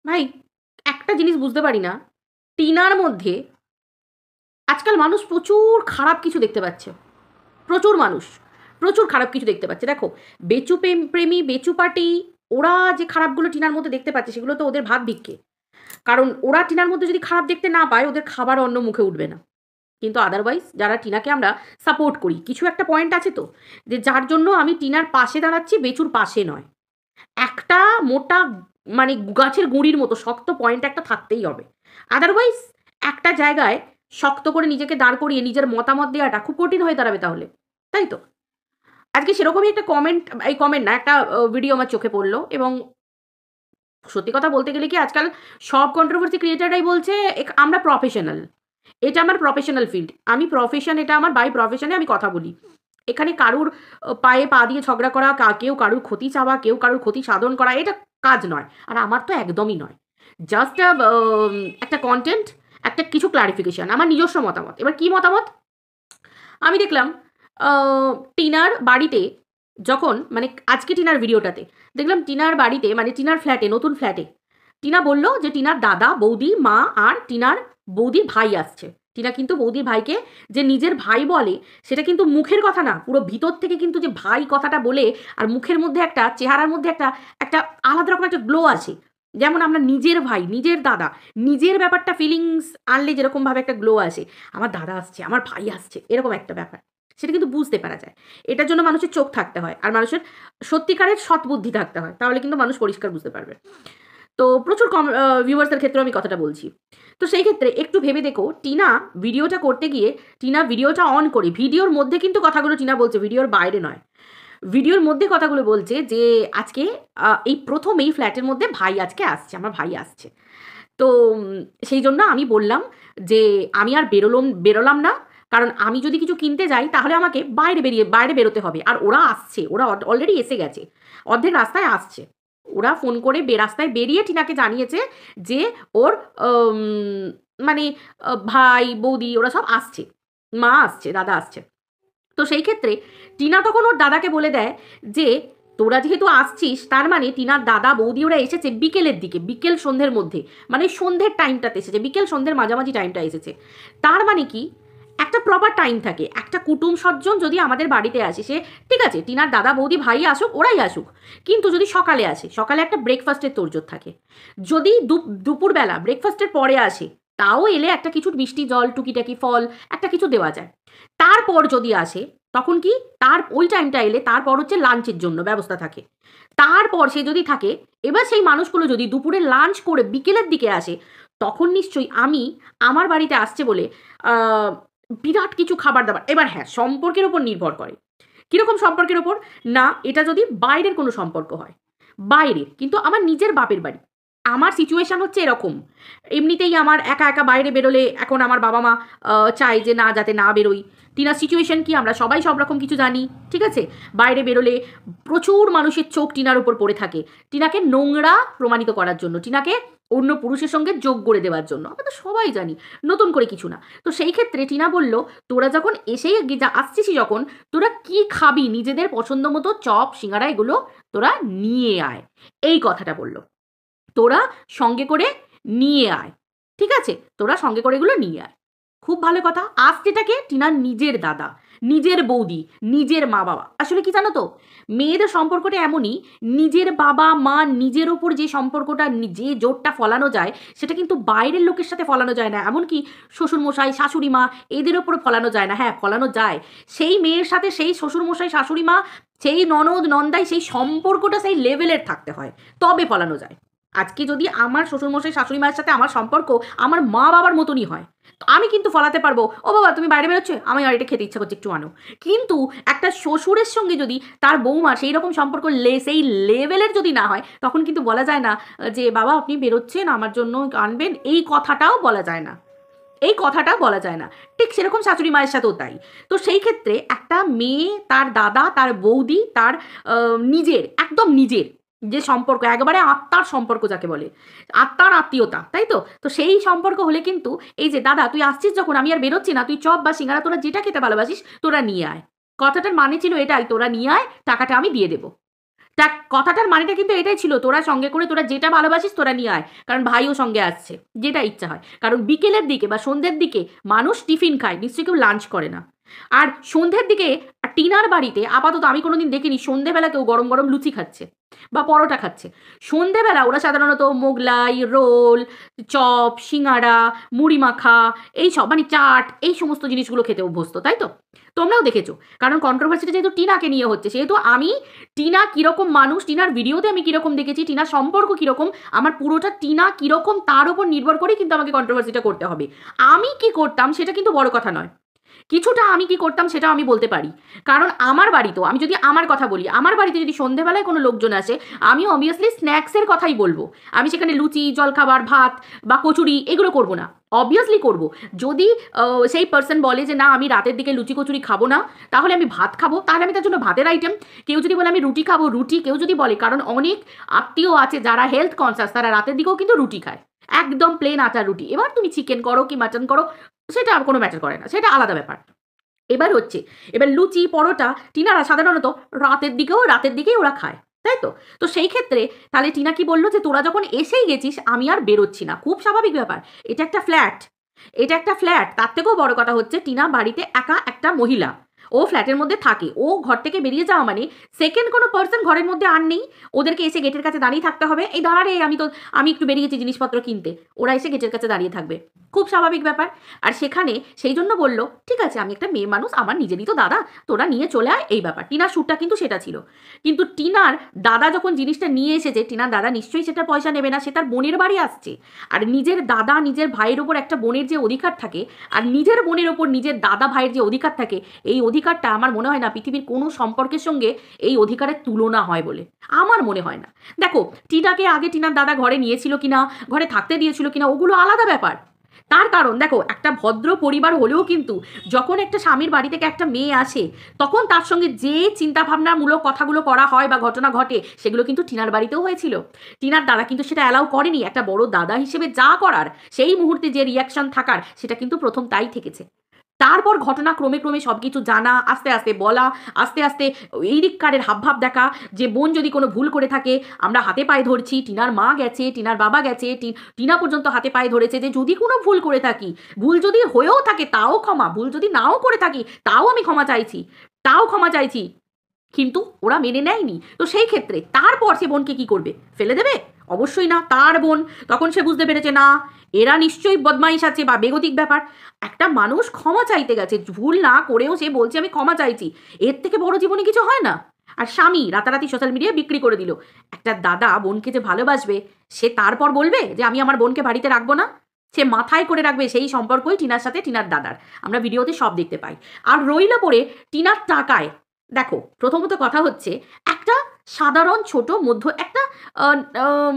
ভাই একটা জিনিস বুঝতে পারি না, টিনার মধ্যে আজকাল মানুষ প্রচুর খারাপ কিছু দেখতে পাচ্ছে। প্রচুর মানুষ প্রচুর খারাপ কিছু দেখতে পাচ্ছে। দেখো, বেচু প্রেমী, বেচু পার্টি, ওরা যে খারাপগুলো টিনার মধ্যে দেখতে পাচ্ছে সেগুলো তো ওদের ভাত ভিক্ষে। কারণ ওরা টিনার মধ্যে যদি খারাপ দেখতে না পায়, ওদের খাবার অন্য মুখে উঠবে না। কিন্তু আদারওয়াইজ যারা টিনাকে আমরা সাপোর্ট করি, কিছু একটা পয়েন্ট আছে তো, যে যার জন্য আমি টিনার পাশে দাঁড়াচ্ছি, বেচুর পাশে নয়। একটা মোটা, মানে গাছের গুঁড়ির মতো শক্ত পয়েন্ট একটা থাকতেই হবে। আদারওয়াইজ একটা জায়গায় শক্ত করে নিজেকে দাঁড় করিয়ে নিজের মতামত দেওয়াটা খুব কঠিন হয়ে দাঁড়াবে তাহলে, তাই তো? আজকে সেরকমই একটা কমেন্ট, এই কমেন্ট না, একটা ভিডিও আমার চোখে পড়লো। এবং সত্যি কথা বলতে গেলে কি, আজকাল সব কন্ট্রোভার্সি ক্রিয়েটাররাই বলছে আমরা প্রফেশনাল, এটা আমার প্রফেশনাল ফিল্ড, আমি প্রফেশন, এটা আমার বাই প্রফেশনে আমি কথা বলি। এখানে কারুর পায়ে পা দিয়ে ঝগড়া করা, কেউ কারুর ক্ষতি চাওয়া, কেউ কারুর ক্ষতি সাধন করা, এটা কাজ নয়। আর আমার তো একদমই নয়। জাস্ট একটা কন্টেন্ট, একটা কিছু ক্লারিফিকেশন, আমার নিজস্ব মতামত। এবার কি মতামত? আমি দেখলাম টিনার বাড়িতে, যখন মানে আজকে টিনার ভিডিওটাতে দেখলাম, টিনার বাড়িতে মানে টিনার ফ্ল্যাটে, নতুন ফ্ল্যাটে, টিনা বলল যে টিনার দাদা, বৌদি, মা আর টিনার বৌদির ভাই আসছে। টিনা কিন্তু বৌদির ভাইকে যে নিজের ভাই বলে, সেটা কিন্তু মুখের কথা না, পুরো ভিতর থেকে কিন্তু যে ভাই কথাটা বলে, আর মুখের মধ্যে একটা, চেহারার মধ্যে একটা একটা আলাদা রকম একটা গ্লো আছে। যেমন আমরা নিজের ভাই, নিজের দাদা, নিজের ব্যাপারটা ফিলিংস আনলে যেরকমভাবে একটা গ্লো আসে, আমার দাদা আসছে, আমার ভাই আসছে, এরকম একটা ব্যাপার, সেটা কিন্তু বুঝতে পারা যায়। এটার জন্য মানুষের চোখ থাকতে হয়, আর মানুষের সত্যিকারের সৎ বুদ্ধি থাকতে হয়, তাহলে কিন্তু মানুষ পরিষ্কার বুঝতে পারবে। তো প্রচুর কম ভিউয়ার্সের ক্ষেত্রে আমি কথাটা বলছি। তো সেই ক্ষেত্রে একটু ভেবে দেখো, টিনা ভিডিওটা করতে গিয়ে, টিনা ভিডিওটা অন করে, ভিডিওর মধ্যে কিন্তু কথাগুলো টিনা বলছে, ভিডিওর বাইরে নয়, ভিডিওর মধ্যে কথাগুলো বলছে যে আজকে এই প্রথম এই ফ্ল্যাটের মধ্যে ভাই আজকে আসছে, আমার ভাই আসছে। তো সেই জন্য আমি বললাম যে আমি আর বেরোলাম না, কারণ আমি যদি কিছু কিনতে যাই তাহলে আমাকে বাইরে বেরোতে হবে। আর ওরা আসছে, ওরা অলরেডি এসে গেছে, অর্ধেক রাস্তায় আসছে। ওরা ফোন করে রাস্তায় বেরিয়ে টিনাকে জানিয়েছে যে ওর মানে ভাই, বৌদি, ওরা সব আসছে, মা আসছে, দাদা আসছে। তো সেই ক্ষেত্রে টিনা তখন ওর দাদাকে বলে দেয় যে তোরা যেহেতু আসছিস, তার মানে টিনার দাদা, বৌদি ওরা এসেছে বিকেলের দিকে, বিকেল সন্ধ্যের মধ্যে, মানে সন্ধ্যের টাইমটাতে এসেছে, বিকেল সন্ধ্যের মাঝামাঝি টাইমটা এসেছে। তার মানে কি, একটা প্রপার টাইম থাকে। একটা কুটুম সজ্জন যদি আমাদের বাড়িতে আসে, সে ঠিক আছে, টিনার দাদা, বৌদি, ভাই আসুক, ওরাই আসুক, কিন্তু যদি সকালে আসে, সকালে একটা ব্রেকফাস্টের তোড়জোড় থাকে। যদি দুপুরবেলা ব্রেকফাস্টের পরে আসে, তাও এলে একটা কিছু মিষ্টি জল, টুকিটাকি ফল, একটা কিছু দেওয়া যায়। তারপর যদি আসে, তখন কি, তার ওই টাইমটা এলে তারপর হচ্ছে লাঞ্চের জন্য ব্যবস্থা থাকে। তারপর সে যদি থাকে, এবার সেই মানুষগুলো যদি দুপুরে লাঞ্চ করে বিকেলের দিকে আসে, তখন নিশ্চয়ই আমি, আমার বাড়িতে আসছে বলে বিরাট কিছু খাবার দাবার। এবার হ্যাঁ, সম্পর্কের ওপর নির্ভর করে। কীরকম সম্পর্কের ওপর? না, এটা যদি বাইরের কোনো সম্পর্ক হয়, বাইরের, কিন্তু আমার নিজের বাপের বাড়ি, আমার সিচুয়েশান হচ্ছে এরকম। এমনিতেই আমার একা একা বাইরে বেরোলে, এখন আমার বাবা মা চায় যে না, যাতে না বেরোই। টিনার সিচুয়েশান কি, আমরা সবাই সব রকম কিছু জানি, ঠিক আছে? বাইরে বেরোলে প্রচুর মানুষের চোখ টিনার উপর পড়ে থাকে, টিনাকে নোংরা প্রমাণিত করার জন্য, টিনাকে অন্য পুরুষের সঙ্গে যোগ করে দেওয়ার জন্য। আমরা তো সবাই জানি, নতুন করে কিছু না। তো সেই ক্ষেত্রে টিনা বলল, তোরা যখন এসেই আসছিসই যখন, তোরা কি খাবি, নিজেদের পছন্দ মতো চপ, সিঙ্গারা, এগুলো তোরা নিয়ে আয়, এই কথাটা বলল। তোরা সঙ্গে করে নিয়ে আয়, ঠিক আছে? তোরা সঙ্গে করে এগুলো নিয়ে আয়। খুব ভালো কথা। আসছেটাকে টিনার নিজের দাদা, নিজের বৌদি, নিজের মা বাবা। আসলে কি জানো তো, মেয়েদের সম্পর্কটা এমনই, নিজের বাবা মা, নিজের ওপর যে সম্পর্কটা, যে জোরটা ফলানো যায়, সেটা কিন্তু বাইরের লোকের সাথে ফলানো যায় না। এমনকি শ্বশুরমশাই, শাশুড়ি মা, এদের ওপরে ফলানো যায় না। হ্যাঁ, ফলানো যায়। সেই মেয়ের সাথে সেই শ্বশুরমশাই, শাশুড়ি মা, সেই ননদ, নন্দাই, সেই সম্পর্কটা সেই লেভেলের থাকতে হয়, তবে ফলানো যায়। আজকে যদি আমার শ্বশুরমশাই, শাশুড়ি মায়ের সাথে আমার সম্পর্ক আমার মা বাবার মতনই হয়, তো আমি কিন্তু ফলাতে পারবো, ও বাবা তুমি বাইরে বেরোচ্ছ, আমি আর এটা খেতে ইচ্ছা করছে, একটু আনো। কিন্তু একটা শ্বশুরের সঙ্গে যদি তার বৌমা সেই রকম সম্পর্ক, সেই লেভেলের যদি না হয়, তখন কিন্তু বলা যায় না যে বাবা আপনি বেরোচ্ছেন, আমার জন্য আনবেন, এই কথাটাও বলা যায় না, এই কথাটা বলা যায় না। ঠিক সেরকম শাশুড়ি মায়ের সাথেও তাই। তো সেই ক্ষেত্রে একটা মেয়ে, তার দাদা, তার বৌদি, তার নিজের, একদম নিজের যে সম্পর্ক, একবারে আত্মার সম্পর্ক যাকে বলে, আত্মার আত্মীয়তা, তাই তো? তো সেই সম্পর্ক হলে কিন্তু, এই যে দাদা তুই আসছিস যখন, আমি আর বেরোচ্ছি না, তুই চপ বা সিঙ্গারা তোরা যেটা খেতে ভালোবাসিস তোরা নিয়ে আয়। কথাটার মানে ছিল এটাই, তোরা নিয়ে আয়, টাকাটা আমি দিয়ে দেবো। তা কথাটার মানেটা কিন্তু এটাই ছিল, তোরা সঙ্গে করে তোরা যেটা ভালোবাসিস তোরা নিয়ে আয়, কারণ ভাইও সঙ্গে আসছে, যেটা ইচ্ছা হয়। কারণ বিকেলের দিকে বা সন্ধ্যের দিকে মানুষ টিফিন খায়, নিশ্চয়ই কেউ লাঞ্চ করে না। আর সন্ধ্যের দিকে টিনার বাড়িতে আপাতত আমি কোনোদিন দেখিনি সন্ধ্যেবেলা কেউ গরম গরম লুচি খাচ্ছে বা পরোটা খাচ্ছে। সন্ধ্যেবেলা ওরা সাধারণত মোগলাই, রোল, চপ, সিঙ্গাড়া, মুড়ি মাখা, এই সব মানে চাট, এই সমস্ত জিনিসগুলো খেতে অভ্যস্ত, তাই তো? তোমরাও দেখেছো। কারণ কন্ট্রোভার্সিটা যেহেতু টিনাকে নিয়ে হচ্ছে, সেহেতু আমি টিনা কীরকম মানুষ, টিনার ভিডিওতে আমি কীরকম দেখেছি, টিনার সম্পর্ক কীরকম, আমার পুরোটা টিনা কীরকম তার উপর নির্ভর করেই কিন্তু আমাকে কন্ট্রোভার্সিটা করতে হবে। আমি কি করতাম সেটা কিন্তু বড় কথা নয়, কিছুটা আমি কি করতাম সেটাও আমি বলতে পারি। কারণ আমার বাড়িতেও, আমি যদি আমার কথা বলি, আমার বাড়িতে যদি সন্ধেবেলায় কোনো লোকজন আসে, আমি অবভিয়াসলি স্ন্যাক্সের কথাই বলবো। আমি সেখানে লুচি, জলখাবার, ভাত বা কচুরি এগুলো করব না, অবভিয়াসলি করব। যদি সেই পার্সন বলে যে না আমি রাতের দিকে লুচি কচুরি খাবো না, তাহলে আমি ভাত খাবো, তাহলে আমি তার জন্য ভাতের আইটেম। কেউ যদি বলে আমি রুটি খাবো, রুটি। কেউ যদি বলে, কারণ অনেক আত্মীয় আছে যারা হেলথ কনসাস, তারা রাতের দিকেও কিন্তু রুটি খায়, একদম প্লেন আটার রুটি। এবার তুমি চিকেন করো কি মাটন করো, সেটা আর কোনো ম্যাটার করে না, সেটা আলাদা ব্যাপার। এবার লুচি, পরোটা টিনারা সাধারণত রাতের দিকেই ওরা খায়, তাই তো? তো সেই ক্ষেত্রে তাহলে টিনা কি বললো যে তোরা যখন এসেই গেছিস আমি আর বেরোচ্ছি না, খুব স্বাভাবিক ব্যাপার। এটা একটা ফ্ল্যাট, তার থেকেও বড় কথা হচ্ছে টিনা বাড়িতে একা একটা মহিলা, ও ফ্ল্যাটের মধ্যে থাকে, ও ঘর থেকে বেরিয়ে যাওয়া মানে সেকেন্ড কোনো পার্সন ঘরের মধ্যে আর নেই, ওদেরকে এসে গেটের কাছে দাঁড়িয়ে থাকতে হবে, এই দাঁড়া রে আমি একটু বেরিয়েছি জিনিসপত্র কিনতে, ওরা এসে গেটের কাছে দাঁড়িয়ে থাকবে, খুব স্বাভাবিক ব্যাপার। আর সেখানে সেই জন্য বলল ঠিক আছে আমি একটা মেয়ে মানুষ, আমার নিজেরই তো দাদা, তোরা নিয়ে চলে আয়, এই ব্যাপার। টিনার শ্যুটটা কিন্তু সেটা ছিল। কিন্তু টিনার দাদা যখন জিনিসটা নিয়ে এসেছে, টিনার দাদা নিশ্চয়ই সেটা পয়সা নেবে না, সে তার বোনের বাড়ি আসছে। আর নিজের দাদা নিজের ভাইয়ের ওপর একটা বোনের যে অধিকার থাকে, আর নিজের বোনের ওপর নিজের দাদা ভাইয়ের যে অধিকার থাকে, এই অধিকারটা আমার মনে হয় না পৃথিবীর কোনো সম্পর্কের সঙ্গে এই অধিকারের তুলনা হয় বলে আমার মনে হয় না। দেখো টিনাকে আগে টিনার দাদা ঘরে নিয়েছিল কিনা, ঘরে থাকতে দিয়েছিল কিনা, ওগুলো আলাদা ব্যাপার। তার কারণ দেখো, একটা ভদ্র পরিবার হলেও কিন্তু যখন একটা স্বামীর বাড়ি থেকে একটা মেয়ে আসে, তখন তার সঙ্গে যে চিন্তাভাবনামূলক কথাগুলো করা হয় বা ঘটনা ঘটে, সেগুলো কিন্তু টিনার বাড়িতেও হয়েছিল। টিনার দাদা কিন্তু সেটা অ্যালাউ করেনি। একটা বড় দাদা হিসেবে যা করার, সেই মুহূর্তে যে রিয়াকশন থাকার, সেটা কিন্তু প্রথম তাই থেকেছে। তারপর ঘটনা ক্রমে ক্রমে সব কিছু জানা, আস্তে আস্তে বলা, আস্তে আস্তে এই দিককারের হাবভাব দেখা, যে বোন যদি কোনো ভুল করে থাকে আমরা হাতে পায়ে ধরছি, টিনার মা গেছে, টিনার বাবা গেছে, টিনা পর্যন্ত হাতে পায়ে ধরেছে যে যদি কোনো ভুল করে থাকি, ভুল যদি হয়েও থাকে তাও ক্ষমা, ভুল যদি নাও করে থাকি তাও আমি ক্ষমা চাইছি। কিন্তু ওরা মেনে নেয়নি। তো সেই ক্ষেত্রে তারপর সে বোনকে কি করবে, ফেলে দেবে? অবশ্যই না। তার বোন তখন সে বুঝতে পেরেছে না, এরা নিশ্চয়ই বদমাইশ আছে বা বেগতিক ব্যাপার। একটা মানুষ ক্ষমা চাইতে গেছে, ভুল না করেও সে বলছে আমি ক্ষমা চাইছি, এর থেকে বড় জীবনে কিছু হয় না। আর স্বামী রাতারাতি সোশ্যাল মিডিয়ায় বিক্রি করে দিল। একটা দাদা বোনকে যে ভালোবাসবে, সে তারপর বলবে যে আমি আমার বোনকে বাড়িতে রাখবো না? সে মাথায় করে রাখবে সেই সম্পর্কই টিনার সাথে টিনার দাদার, আমরা ভিডিওতে সব দেখতে পাই। আর রইল পরে টিনার টাকায়। দেখো প্রথমত কথা হচ্ছে, একটা সাধারণ ছোট একটা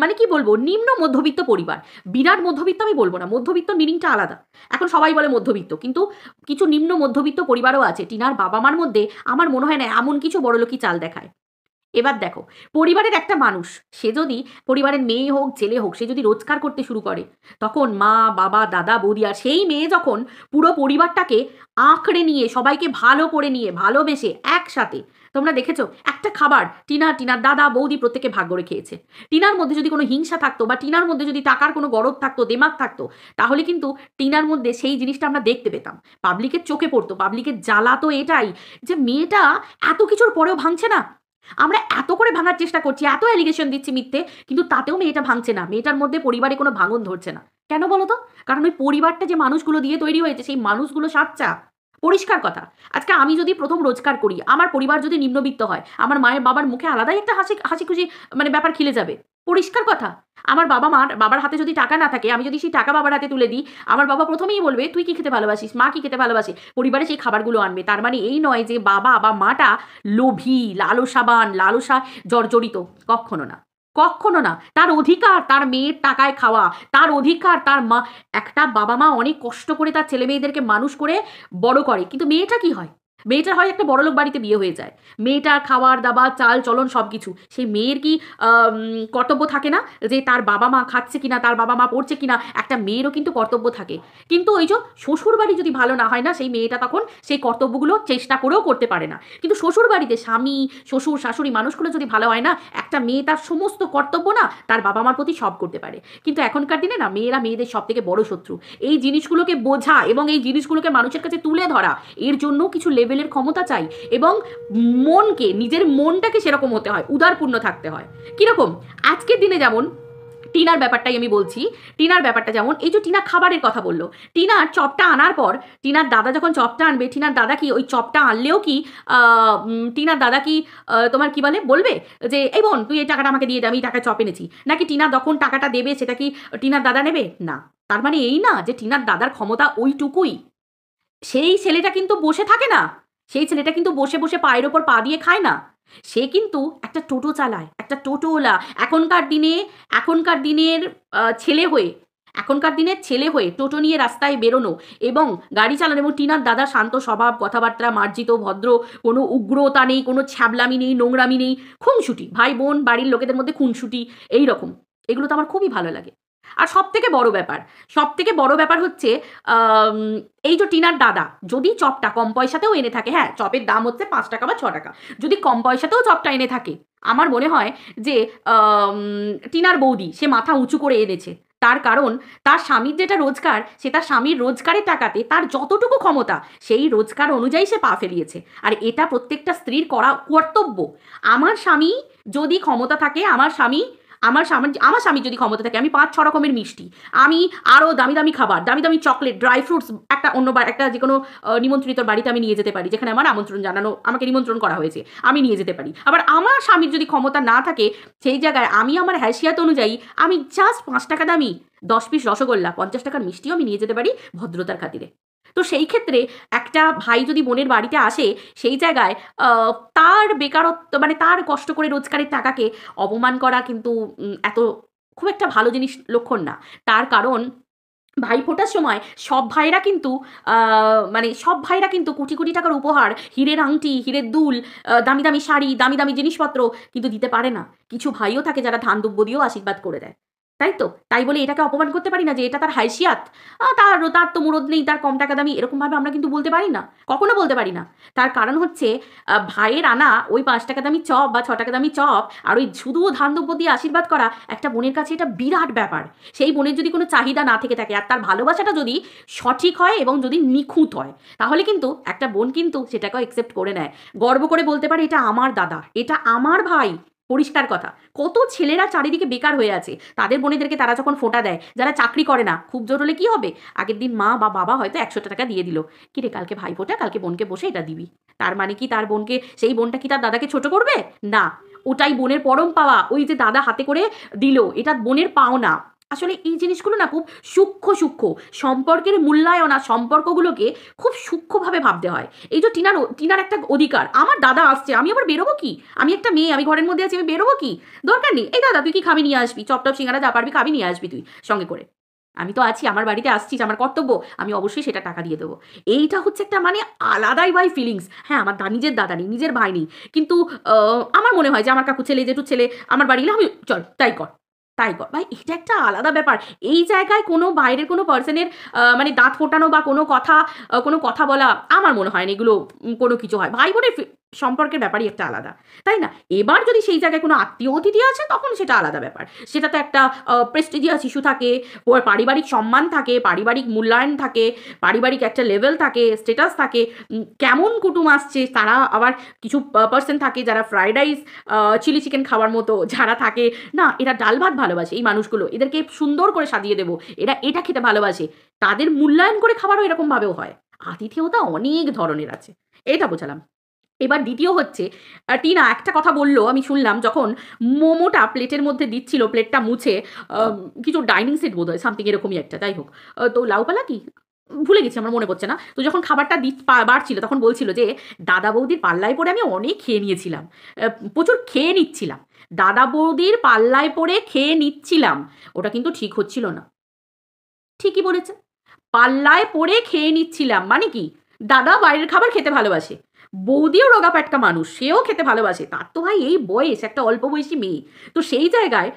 মানে কি বলবো, নিম্ন মধ্যবিত্ত পরিবার। বিরাট মধ্যবিত্ত আমি বলবো না, মধ্যবিত্ত মিনিংটা আলাদা। এখন সবাই বলে মধ্যবিত্ত, কিন্তু কিছু নিম্ন মধ্যবিত্ত পরিবারও আছে। টিনার বাবা মার মধ্যে আমার মনে হয় না এমন কিছু বড়লোকি চাল দেখায়। এবার দেখো, পরিবারের একটা মানুষ, সে যদি পরিবারের মেয়ে হোক ছেলে হোক, সে যদি রোজগার করতে শুরু করে, তখন মা বাবা দাদা বৌদি, আর সেই মেয়ে যখন পুরো পরিবারটাকে আঁকড়ে নিয়ে, সবাইকে ভালো করে নিয়ে, ভালোবেসে একসাথে, তোমরা দেখেছো একটা খাবার টিনার দাদা বৌদি প্রত্যেকে ভাগ করে খেয়েছে। টিনার মধ্যে যদি কোনো হিংসা থাকতো, বা টিনার মধ্যে যদি টাকার কোনো গরব থাকতো, দেমাগ থাকতো, তাহলে কিন্তু টিনার মধ্যে সেই জিনিসটা আমরা দেখতে পেতাম, পাবলিকের চোখে পড়তো। পাবলিকের জ্বালা তো এটাই যে মেয়েটা এত কিছুর পরেও ভাঙছে না। আমরা এত করে ভাঙার চেষ্টা করছি, এত অ্যালিগেশন দিচ্ছি মিথ্যে, কিন্তু তাতেও মেয়েটা ভাঙছে না। মেয়েটার মধ্যে পরিবারে কোনো ভাঙন ধরছে না। কেন বলো তো? কারণ ওই পরিবারটা যে মানুষগুলো দিয়ে তৈরি হয়েছে, সেই মানুষগুলো সাচ্চা। পরিষ্কার কথা, আজকে আমি যদি প্রথম রোজগার করি, আমার পরিবার যদি নিম্নবিত্ত হয়, আমার মায়ের বাবার মুখে আলাদাই একটা হাসি খুশি মানে ব্যাপার খিলে যাবে। পরিষ্কার কথা, আমার বাবার হাতে যদি টাকা না থাকে, আমি যদি সেই টাকা বাবার হাতে তুলে দিই, আমার বাবা প্রথমেই বলবে তুই কি খেতে ভালোবাসিস, মা কি খেতে ভালোবাসে, পরিবারে সেই খাবারগুলো আনবে। তার মানে এই নয় যে বাবা বা মাটা লোভী, লালসা জর্জরিত, কখনো না, কখনো না। তার অধিকার তার মেয়ের টাকায় খাওয়া, তার অধিকার তার মা। একটা বাবা মা অনেক কষ্ট করে তার ছেলে মেয়েদেরকে মানুষ করে বড় করে, কিন্তু মেয়েটা কি হয়, মেয়েটার হয় একটা বড়লোক বাড়িতে বিয়ে হয়ে যায়, মেয়েটার খাবার দাবার চাল চলন সব কিছু, সেই মেয়ের কি কর্তব্য থাকে না যে তার বাবা মা খাচ্ছে কিনা, তার বাবা মা পড়ছে কিনা? একটা মেয়েরও কিন্তু কর্তব্য থাকে। কিন্তু ওই যে শ্বশুর বাড়ি যদি ভালো না হয় না, সেই মেয়েটা তখন সেই কর্তব্যগুলো চেষ্টা করেও করতে পারে না। কিন্তু শ্বশুর বাড়িতে স্বামী শ্বশুর শাশুড়ি মানুষগুলো যদি ভালো হয় না, একটা মেয়ে তার সমস্ত কর্তব্য না তার বাবা মার প্রতি সব করতে পারে। কিন্তু এখনকার দিনে না মেয়েরা মেয়েদের সব থেকে বড় শত্রু। এই জিনিসগুলোকে বোঝা এবং এই জিনিসগুলোকে মানুষের কাছে তুলে ধরা, এর জন্য কিছু লেভেলের ক্ষমতা চাই এবং মনকে, নিজের মনটাকে সেরকম হতে হয়, উদারপূর্ণ থাকতে হয়। কিরকম আজকের দিনে যেমন টিনার ব্যাপারটাই আমি বলছি। টিনার ব্যাপারটা যেমন, এই যে টিনা খাবারের কথা বললো, টিনার চপটা আনার পর টিনার দাদা যখন চপটা আনবে, টিনার দাদা কি ওই চপটা আনলেও কি টিনার দাদা কি তোমার কি বলবে যে এই বোন তুই এই টাকাটা আমাকে দিয়ে দে, আমি টাকা চপ এনেছি? নাকি টিনা যখন টাকাটা দেবে সেটা কি টিনার দাদা নেবে? না। তার মানে এই না যে টিনার দাদার ক্ষমতা ওইটুকুই। সেই ছেলেটা কিন্তু বসে থাকে না, সেই ছেলেটা কিন্তু বসে বসে পায়ের ওপর পা দিয়ে খায় না, সে কিন্তু একটা টোটো চালায়, একটা টোটোওয়ালা। এখনকার দিনের ছেলে হয়ে, এখনকার দিনের ছেলে হয়ে টোটো নিয়ে রাস্তায় বেরোনো এবং গাড়ি চালানো, এবং টিনার দাদা শান্ত স্বভাব, কথাবার্তা মার্জিত, ভদ্র, কোনো উগ্রতা নেই, কোনো ছ্যাবলামি নেই, নোংরামি নেই, খুনসুটি, ভাই বোন বাড়ির লোকেদের মধ্যে খুনসুটি, এই রকম। এগুলো তো আমার খুবই ভালো লাগে। আর সব থেকে বড় ব্যাপার হচ্ছে এই যে টিনার দাদা যদি চপটা কম পয়সাতেও এনে থাকে, হ্যাঁ চপের দাম হচ্ছে 5 টাকা বা 6 টাকা, যদি কম পয়সাতেও চপটা এনে থাকে, আমার মনে হয় যে টিনার বৌদি সে মাথা উঁচু করে এনেছে। তার কারণ তার স্বামীর যেটা রোজগার, সে তার স্বামীর রোজগারের টাকাতে তার যতটুকু ক্ষমতা সেই রোজগার অনুযায়ী সে পা ফেলিয়েছে। আর এটা প্রত্যেকটা স্ত্রীর করা কর্তব্য। আমার স্বামী যদি ক্ষমতা থাকে, আমার স্বামী যদি ক্ষমতা থাকে, আমি 5-6 রকমের মিষ্টি, আমি আরও দামি দামি খাবার, দামি দামি চকলেট, ড্রাই ফ্রুটস একটা যে কোনো নিমন্ত্রিত বাড়িতে আমি নিয়ে যেতে পারি, যেখানে আমার আমাকে নিমন্ত্রণ করা হয়েছে, আমি নিয়ে যেতে পারি। আবার আমার স্বামীর যদি ক্ষমতা না থাকে, সেই জায়গায় আমি আমার হ্যাসিয়াত অনুযায়ী আমি জাস্ট 5 টাকা দামি 10 পিস রসগোল্লা, 50 টাকার মিষ্টিও আমি নিয়ে যেতে পারি ভদ্রতার খাতিরে। তো সেই ক্ষেত্রে একটা ভাই যদি বোনের বাড়িতে আসে, সেই জায়গায় তার বেকারত্ব, মানে তার কষ্ট করে রোজগারের টাকাকে অপমান করা কিন্তু এত খুব একটা ভালো জিনিস লক্ষণ না। তার কারণ ভাইফোঁটার সময় সব ভাইরা কিন্তু কোটি কোটি টাকার উপহার, হীরের আংটি, হীরের দুল, দামি দামি শাড়ি, দামি দামি জিনিসপত্র কিন্তু দিতে পারে না। কিছু ভাইও থাকে যারা ধান দুব্য দিয়েও আশীর্বাদ করে দেয়, তাই তো? তাই বলে এটাকে অপমান করতে পারি না যে এটা তার হাইসিয়াত, তার তো মুরদ নেই, তার কম টাকা দামি, এরকমভাবে আমরা কিন্তু বলতে পারি না, কখনো বলতে পারি না। তার কারণ হচ্ছে ভাইয়ের আনা ওই 5 টাকা দামি চপ বা 6 টাকা দামি চপ আর ওই শুধু ধান দুব্য দিয়ে আশীর্বাদ করা একটা বোনের কাছে এটা বিরাট ব্যাপার। সেই বোনের যদি কোনো চাহিদা না থেকে থাকে আর তার ভালোবাসাটা যদি সঠিক হয় এবং যদি নিখুঁত হয়, তাহলে কিন্তু একটা বোন কিন্তু সেটাকেও অ্যাকসেপ্ট করে নেয়, গর্ব করে বলতে পারে এটা আমার দাদা, এটা আমার ভাই। পরিষ্কার কথা, কত ছেলেরা চারিদিকে বেকার হয়ে আছে, তাদের বোনেদেরকে তারা যখন ফোঁটা দেয়, যারা চাকরি করে না, খুব জোর হলে কি হবে, আগের দিন মা বা বাবা হয়তো 100 টাকা দিয়ে দিল, কি রে কালকে ভাই ফোঁটা, কালকে বোনকে বসে এটা দিবি। তার মানে কি তার বোনকে, সেই বোনটা কি তার দাদাকে ছোট করবে? না, ওটাই বোনের পরম পাওয়া। ওই যে দাদা হাতে করে দিল, এটা বোনের পাওনা। আসলে এই জিনিসগুলো না খুব সূক্ষ্ম সম্পর্কের মূল্যায়ন আর সম্পর্কগুলোকে খুব সূক্ষ্মভাবে ভাবতে হয়। এই যে টিনার একটা অধিকার, আমার দাদা আসছে, আমি আবার বেরোবো কি, আমি একটা মেয়ে, আমি ঘরের মধ্যে আছি, আমি বেরোবো কি? দরকার নেই, এই দাদা তুই কি খাবি নিয়ে আসবি, চপ সিঙ্গারা যা পারবি খাবি নিয়ে আসবি তুই সঙ্গে করে, আমি তো আছি, আমার বাড়িতে আসছিস, আমার কর্তব্য, আমি অবশ্যই সেটা টাকা দিয়ে দেবো। এইটা হচ্ছে একটা মানে আলাদাই ভাই ফিলিংস। হ্যাঁ, আমার নিজের দাদা নেই, নিজের ভাই নেই, কিন্তু আমার মনে হয় যে আমার কাকু ছেলে, জেঠু ছেলে আমার বাড়ি গেলে আমি চল তাই কর ভাই, এটা একটা আলাদা ব্যাপার। এই জায়গায় কোনো বাইরের কোনো পার্সনের মানে দাঁত ফোটানো বা কোনো কথা বলা আমার মনে হয় না এগুলো কোনো কিছু হয়। ভাই বোনের সম্পর্কের ব্যাপারই একটা আলাদা, তাই না? এবার যদি সেই জায়গায় কোনো আত্মীয় অতিথি আছে তখন সেটা আলাদা ব্যাপার, সেটা তো একটা প্রেস্টিজিয়াস ইস্যু থাকে, ওর পারিবারিক সম্মান থাকে, পারিবারিক মূল্যায়ন থাকে, পারিবারিক একটা লেভেল থাকে, স্টেটাস থাকে, কেমন কুটুম আসছে, তারা আবার কিছু পার্সন থাকে যারা ফ্রাইড রাইস চিলি চিকেন খাওয়ার মতো যারা থাকে না, এরা ডাল ভাত ভালোবাসে, এই মানুষগুলো, এদেরকে সুন্দর করে সাজিয়ে দেবো, এরা এটা খেতে ভালোবাসে, তাদের মূল্যায়ন করে খাবারও এরকমভাবেও হয়। আতিথেয়তা অনেক ধরনের আছে, এটা বোঝালাম। এবার দ্বিতীয় হচ্ছে, টিনা একটা কথা বললো, আমি শুনলাম, যখন মোমোটা প্লেটের মধ্যে দিচ্ছিল, প্লেটটা মুছে কিছু ডাইনিং সেট বোধ হয় সামথিং এরকমই একটা, যাই হোক, তো লাউপালা কি ভুলে গেছি, আমার মনে পড়ছে না। তো যখন খাবারটা বাড়ছিল তখন বলছিল যে দাদা বৌদির পাল্লায় পড়ে আমি অনেক খেয়ে নিয়েছিলাম, প্রচুর খেয়ে নিচ্ছিলাম, দাদা বৌদির পাল্লায় পড়ে খেয়ে নিচ্ছিলাম, ওটা কিন্তু ঠিক হচ্ছিল না। ঠিকই বলেছে, পাল্লায় পড়ে খেয়ে নিচ্ছিলাম মানে কি, দাদা বাইরের খাবার খেতে ভালোবাসে, বৌদিও রোগা প্যাটকা মানুষ, সেও খেতে ভালোবাসে, তার তো ভাই এই বয়স, একটা অল্প বয়সী মেয়ে। তো সেই জায়গায়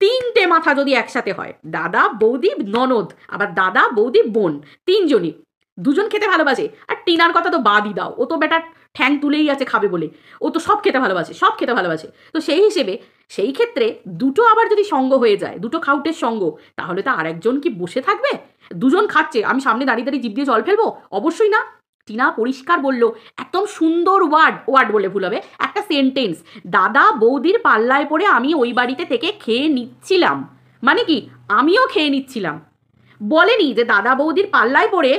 তিনটে মাথা যদি একসাথে হয়, দাদা বৌদি ননদ, আবার দাদা বৌদি বোন, তিনজনই, দুজন খেতে ভালোবাসে। আর টিনার কথা তো বাদই দাও, ও তো বেটার ঠ্যাং তুলেই আছে খাবে বলে, ও তো সব খেতে ভালোবাসে, সব খেতে ভালোবাসে। তো সেই হিসেবে সেই ক্ষেত্রে দুটো আবার যদি সঙ্গ হয়ে যায়, দুটো খাউটের সঙ্গ, তাহলে তো আরেকজন কি বসে থাকবে? দুজন খাচ্ছে, আমি সামনে দাঁড়িয়ে দাঁড়িয়ে জিভ দিয়ে জল ফেলবো? অবশ্যই না। টিনা পরিষ্কার বললো, একদম সুন্দর ওয়ার্ড বলে ভুল হবে, একটা সেন্টেন্স, দাদা বৌদির পাল্লায় পড়ে আমি ওই বাড়িতে থেকে খেয়ে নিচ্ছিলাম। মানে কি, আমিও খেয়ে নিচ্ছিলাম। বলেনি যে দাদা বৌদির পাল্লায় পড়ে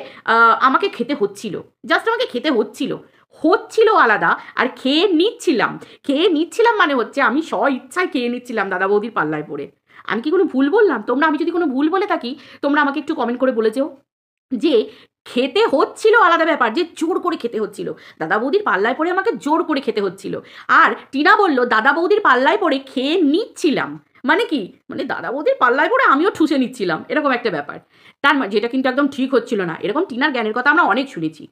আমাকে খেতে হচ্ছিল, জাস্ট আমাকে খেতে হচ্ছিল আলাদা, আর খেয়ে নিচ্ছিলাম মানে হচ্ছে আমি স্ব ইচ্ছায় খেয়ে নিচ্ছিলাম দাদা বৌদির পাল্লায় পড়ে। আমি কি কোনো ভুল বললাম? আমি যদি কোনো ভুল বলে থাকি, তোমরা আমাকে একটু কমেন্ট করে বলে যেও। যে খেতে হচ্ছিল আলাদা ব্যাপার, যে জোর করে খেতে হচ্ছিল, দাদা বৌদির পাল্লায় পড়ে আমাকে জোর করে খেতে হচ্ছিল। আর টিনা বলল দাদা বৌদির পাল্লায় পড়ে খেয়ে নিচ্ছিলাম, মানে কি, মানে দাদা বৌদির পাল্লায় পড়ে আমিও ঠুসে নিচ্ছিলাম, এরকম একটা ব্যাপার। তার যেটা কিন্তু একদম ঠিক হচ্ছিল না। এরকম টিনার জ্ঞানের কথা আমরা অনেক শুনেছি।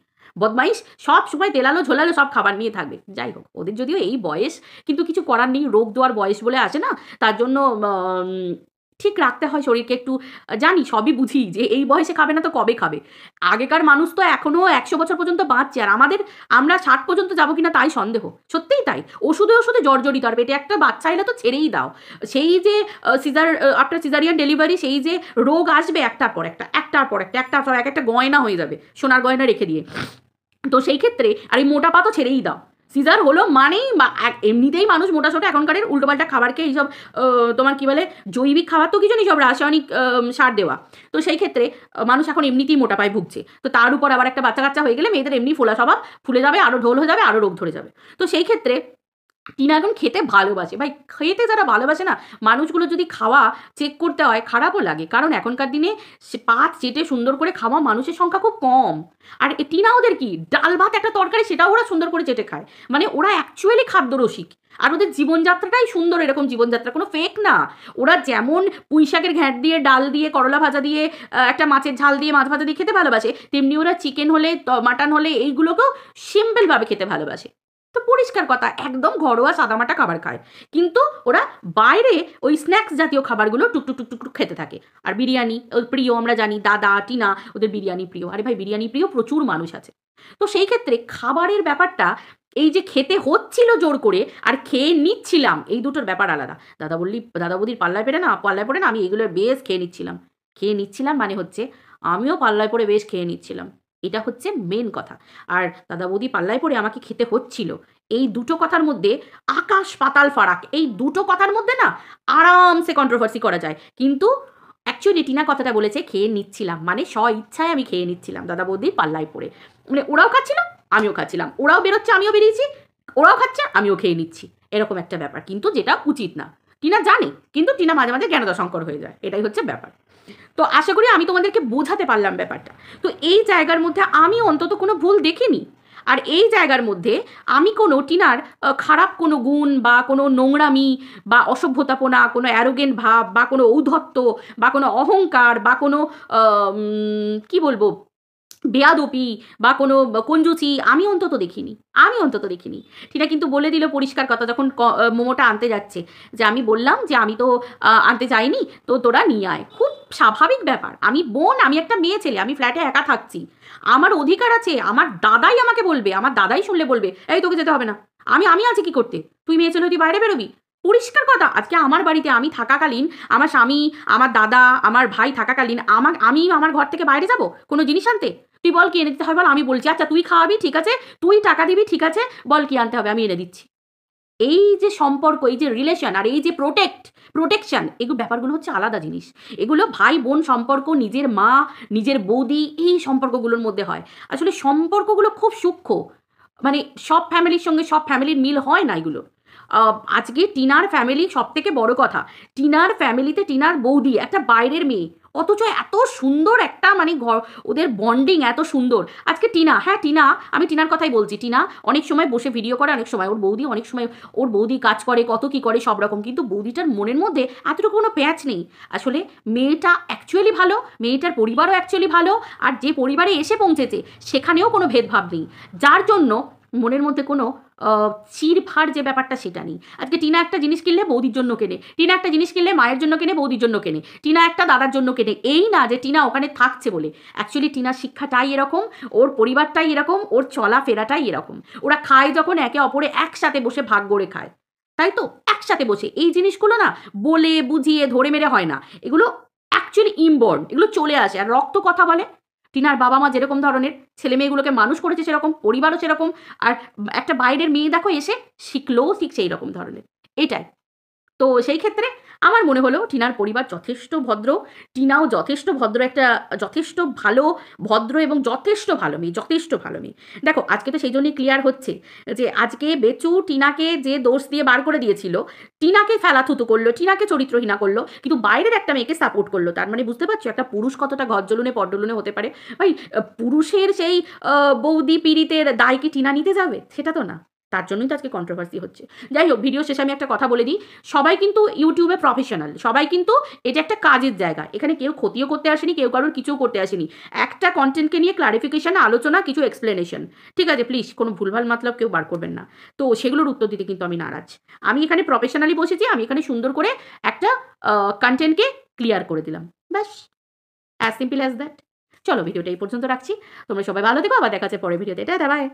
বদমাইশ সব সময় তেলালো ঝোলালো সব খাবার নিয়ে থাকবে। যাই হোক, ওদের যদিও এই বয়স, কিন্তু কিছু করার নেই, রোগ দেওয়ার বয়স বলে আছে না, তার জন্য ঠিক রাখতে হয় শরীরকে একটু। জানি, সবই বুঝি যে এই বয়সে খাবে না তো কবে খাবে। আগেকার মানুষ তো এখনও 100 বছর পর্যন্ত বাঁচছে, আর আমরা 60 পর্যন্ত যাবো কিনা তাই সন্দেহ। সত্যিই তাই, ওষুধে জর্জরিত, আর পেটে একটা বাচ্চা এলে তো ছেড়েই দাও। সেই যে আফটার সিজারিয়ান ডেলিভারি, সেই যে রোগ আসবে একটার পর একটা এক একটা গয়না হয়ে যাবে, সোনার গয়না রেখে দিয়ে। তো সেই ক্ষেত্রে আর এই মোটাপা তো ছেড়েই দাও। সিজার হলো মানেই এমনিতেই মানুষ মোটাসোটা, এখনকারের উল্টোপাল্টা খাবারকে এইসব তোমার কি বলে জৈবিক খাবার তো কিছু নেই, সব রাসায়নিক সার দেওয়া। তো সেই ক্ষেত্রে মানুষ এখন এমনিতেই মোটাপায় ভুগছে। তো তার উপর আবার একটা বাচ্চা কাচ্চা হয়ে গেলে মেয়েদের এমনি ফোলা স্বভাব, ফুলে যাবে, আরও ঢোল হয়ে যাবে, আরও রোগ ধরে যাবে। তো সেই ক্ষেত্রে টিনা এখন খেতে ভালোবাসে। ভাই, খেতে যারা ভালোবাসে না, মানুষগুলো যদি খাওয়া চেক করতে হয় খারাপও লাগে, কারণ এখনকার দিনে পাত চেটে সুন্দর করে খাওয়া মানুষের সংখ্যা খুব কম। আর টিনা ওদের কি, ডাল ভাত একটা তরকারি সেটাও ওরা সুন্দর করে চেটে খায়, মানে ওরা অ্যাকচুয়ালি খাদ্যরসিক। আর ওদের জীবনযাত্রাটাই সুন্দর, এরকম জীবনযাত্রা কোনো ফেক না। ওরা যেমন পুঁই শাকের ঘ্যাঁট দিয়ে, ডাল দিয়ে, করলা ভাজা দিয়ে, একটা মাছের ঝাল দিয়ে, মাছ ভাজা দিয়ে খেতে ভালোবাসে, তেমনি ওরা চিকেন হলে, মাটন হলে এইগুলোকেও সিম্পলভাবে খেতে ভালোবাসে। তো পরিষ্কার কথা, একদম ঘরোয়া সাদামাটা খাবার খায়, কিন্তু ওরা বাইরে ওই স্ন্যাক্স জাতীয় খাবারগুলো টুকটুক খেতে থাকে। আর বিরিয়ানি প্রিয়, আমরা জানি দাদা টিনা ওদের বিরিয়ানি প্রিয়। আরে ভাই, বিরিয়ানি প্রিয় প্রচুর মানুষ আছে। তো সেই ক্ষেত্রে খাবারের ব্যাপারটা, এই যে খেতে হচ্ছিল জোর করে আর খেয়ে নিচ্ছিলাম, এই দুটোর ব্যাপার আলাদা। দাদা বৌদির পাল্লায় পড়ে না আমি এগুলো বেশ খেয়ে নিচ্ছিলাম মানে হচ্ছে আমিও পাল্লায় পড়ে বেশ খেয়ে নিচ্ছিলাম, এটা হচ্ছে মেন কথা। আর দাদা বৌদি পাল্লায় পড়ে আমাকে খেতে হচ্ছিল, এই দুটো কথার মধ্যে আকাশ পাতাল ফারাক। এই দুটো কথার মধ্যে না আরামসে কন্ট্রোভার্সি করা যায়, কিন্তু অ্যাকচুয়ালি টিনা কথাটা বলেছে খেয়ে নিচ্ছিলাম, মানে স্ব ইচ্ছায় আমি খেয়ে নিচ্ছিলাম দাদা বৌদির পাল্লায় পড়ে। মানে ওরাও খাচ্ছিল, আমিও খাচ্ছিলাম, ওরাও বেরোচ্ছে, আমিও বেরিয়েছি, ওরাও খাচ্ছে, আমিও খেয়ে নিচ্ছি, এরকম একটা ব্যাপার, কিন্তু যেটা উচিত না। টিনা জানে, কিন্তু টিনা মাঝে মাঝে জ্ঞানদশঙ্কর হয়ে যায়, এটাই হচ্ছে ব্যাপার। তো আশা করি আমি তোমাদেরকে বোঝাতে পারলাম ব্যাপারটা। তো এই জায়গার মধ্যে আমি অন্তত কোনো ভুল দেখিনি। আর এই জায়গার মধ্যে আমি কোনো টিনার খারাপ কোনো গুণ বা কোনো নোংরামি বা অসভ্যতাপনা, কোনো অ্যারোগেন্ট ভাব বা কোনো ঔদ্ধত্য বা কোনো অহংকার বা কোনো কি বলবো বেয়াদপি বা কোনো কঞ্জুচি আমি অন্তত দেখিনি। টিনা কিন্তু বলে দিল পরিষ্কার কথা, যখন মোমোটা আনতে যাচ্ছে, যে আমি বললাম যে আমি তো আনতে চাইনি, তো তোরা নিয়ে আয়। খুব স্বাভাবিক ব্যাপার, আমি বোন, আমি একটা মেয়ে ছেলে, আমি ফ্ল্যাটে একা থাকছি, আমার অধিকার আছে, আমার দাদাই আমাকে বলবে, আমার দাদাই শুনলে বলবে এই তোকে যেতে হবে না, আমি আছি কি করতে, তুই মেয়ে ছেলে তুই বাইরে বেরোবি। পরিষ্কার কথা, আজকে আমার বাড়িতে আমি থাকাকালীন, আমার স্বামী, আমার দাদা, আমার ভাই থাকাকালীন আমি আমার ঘর থেকে বাইরে যাব কোনো জিনিস আনতে? তুই বল কি এনে দিতে হবে বল, আমি বলছি আচ্ছা তুই খাওয়াবি ঠিক আছে, তুই টাকা দিবি ঠিক আছে, বল কি আনতে হবে আমি এনে দিচ্ছি। এই যে সম্পর্ক, এই যে রিলেশন, আর এই যে প্রোটেকশন, এগুলো ব্যাপারগুলো হচ্ছে আলাদা জিনিস। এগুলো ভাই বোন সম্পর্ক, নিজের মা, নিজের বৌদি, এই সম্পর্কগুলোর মধ্যে হয়। আসলে সম্পর্কগুলো খুব সূক্ষ্ম, মানে সব ফ্যামিলির সঙ্গে সব ফ্যামিলির মিল হয় না এগুলো। আজকে টিনার ফ্যামিলি, সব থেকে বড় কথা, টিনার ফ্যামিলিতে টিনার বৌদি একটা বাইরের মেয়ে, অথচ এত সুন্দর একটা মানে ওদের বন্ডিং এত সুন্দর। আজকে টিনা, হ্যাঁ টিনা, আমি টিনার কথাই বলছি, টিনা অনেক সময় বসে ভিডিও করে, অনেক সময় ওর বৌদি, অনেক সময় ওর বৌদি কাজ করে, কত কি করে সব রকম, কিন্তু বৌদিটার মনের মধ্যে এতটুকু কোনো প্যাঁচ নেই। আসলে মেয়েটা অ্যাকচুয়ালি ভালো, মেয়েটার পরিবারও অ্যাকচুয়ালি ভালো, আর যে পরিবারে এসে পৌঁছেছে সেখানেও কোনো ভেদভাব নেই, যার জন্য মনের মধ্যে কোনো চিরফাড় যে ব্যাপারটা সেটা নেই। আজকে টিনা একটা জিনিস কিনলে বৌদির জন্য কেনে, টিনা একটা জিনিস কিনলে মায়ের জন্য কেনে, বৌদির জন্য কেনে, টিনা একটা দাদার জন্য কেনে। এই না যে টিনা ওখানে থাকছে বলে। অ্যাকচুয়ালি টিনার শিক্ষাটাই এরকম, ওর পরিবারটাই এরকম, ওর চলাফেরাটাই এরকম। ওরা খায় যখন একে অপরে একসাথে বসে ভাগ করে খায়, তাই তো? একসাথে বসে এই জিনিসগুলো না বলে বুঝিয়ে ধরে মেরে হয় না, এগুলো অ্যাকচুয়ালি ইনবর্ন, এগুলো চলে আসে। আর রক্ত কথা বলে। টিনার বাবা মা যেরকম ধরনের, ছেলে মেয়েগুলোকে মানুষ করেছে সেরকম, পরিবারও সেরকম। আর একটা বাইরের মেয়ে দেখো এসে শিখলেও শিখছে এইরকম ধরনের, এটাই। তো সেই ক্ষেত্রে আমার মনে হলো টিনার পরিবার যথেষ্ট ভদ্র, টিনাও যথেষ্ট ভদ্র, একটা যথেষ্ট ভালো ভদ্র এবং যথেষ্ট ভালো মেয়ে, যথেষ্ট ভালো মেয়ে। দেখো আজকে তো সেই জন্যই ক্লিয়ার হচ্ছে যে আজকে বেচু টিনাকে যে দোষ দিয়ে বার করে দিয়েছিল, টিনাকে ফেলাথুতু করলো, টিনাকে চরিত্রহীনা করলো, কিন্তু বাইরের একটা মেয়েকে সাপোর্ট করলো। তার মানে বুঝতে পারছো একটা পুরুষ কতটা গজ্জলুনে পড্ডলুনে হতে পারে। ভাই পুরুষের সেই বৌদি পীড়িতের দায় কি টিনা নিতে যাবে? সেটা তো না। তার জন্যই তো আজকে কন্ট্রোভার্সি হচ্ছে। যাই হোক, ভিডিও শেষে আমি একটা কথা বলে দিই, সবাই কিন্তু ইউটিউবে প্রফেশনাল, সবাই কিন্তু এটা একটা কাজের জায়গা, এখানে কেউ ক্ষতিও করতে আসেনি, কেউ কারোর কিছুও করতে আসেনি। একটা কন্টেন্টকে নিয়ে ক্লারিফিকেশন, আলোচনা, কিছু এক্সপ্লেনেশন, ঠিক আছে? প্লিজ কোনো ভুলভাল মতলব কেউ বার করবেন না। তো সেগুলোর উত্তর দিতে কিন্তু আমি নারাজ। আমি এখানে প্রফেশনালি বসেছি, আমি এখানে সুন্দর করে একটা কন্টেন্টকে ক্লিয়ার করে দিলাম, ব্যাস, অ্যাজ সিম্পল অ্যাজ দ্যাট। চলো ভিডিওটা এই পর্যন্ত রাখছি, তোমরা সবাই ভালো থেকো, আবার দেখা যাচ্ছে পরের ভিডিওতে। এটা বাই।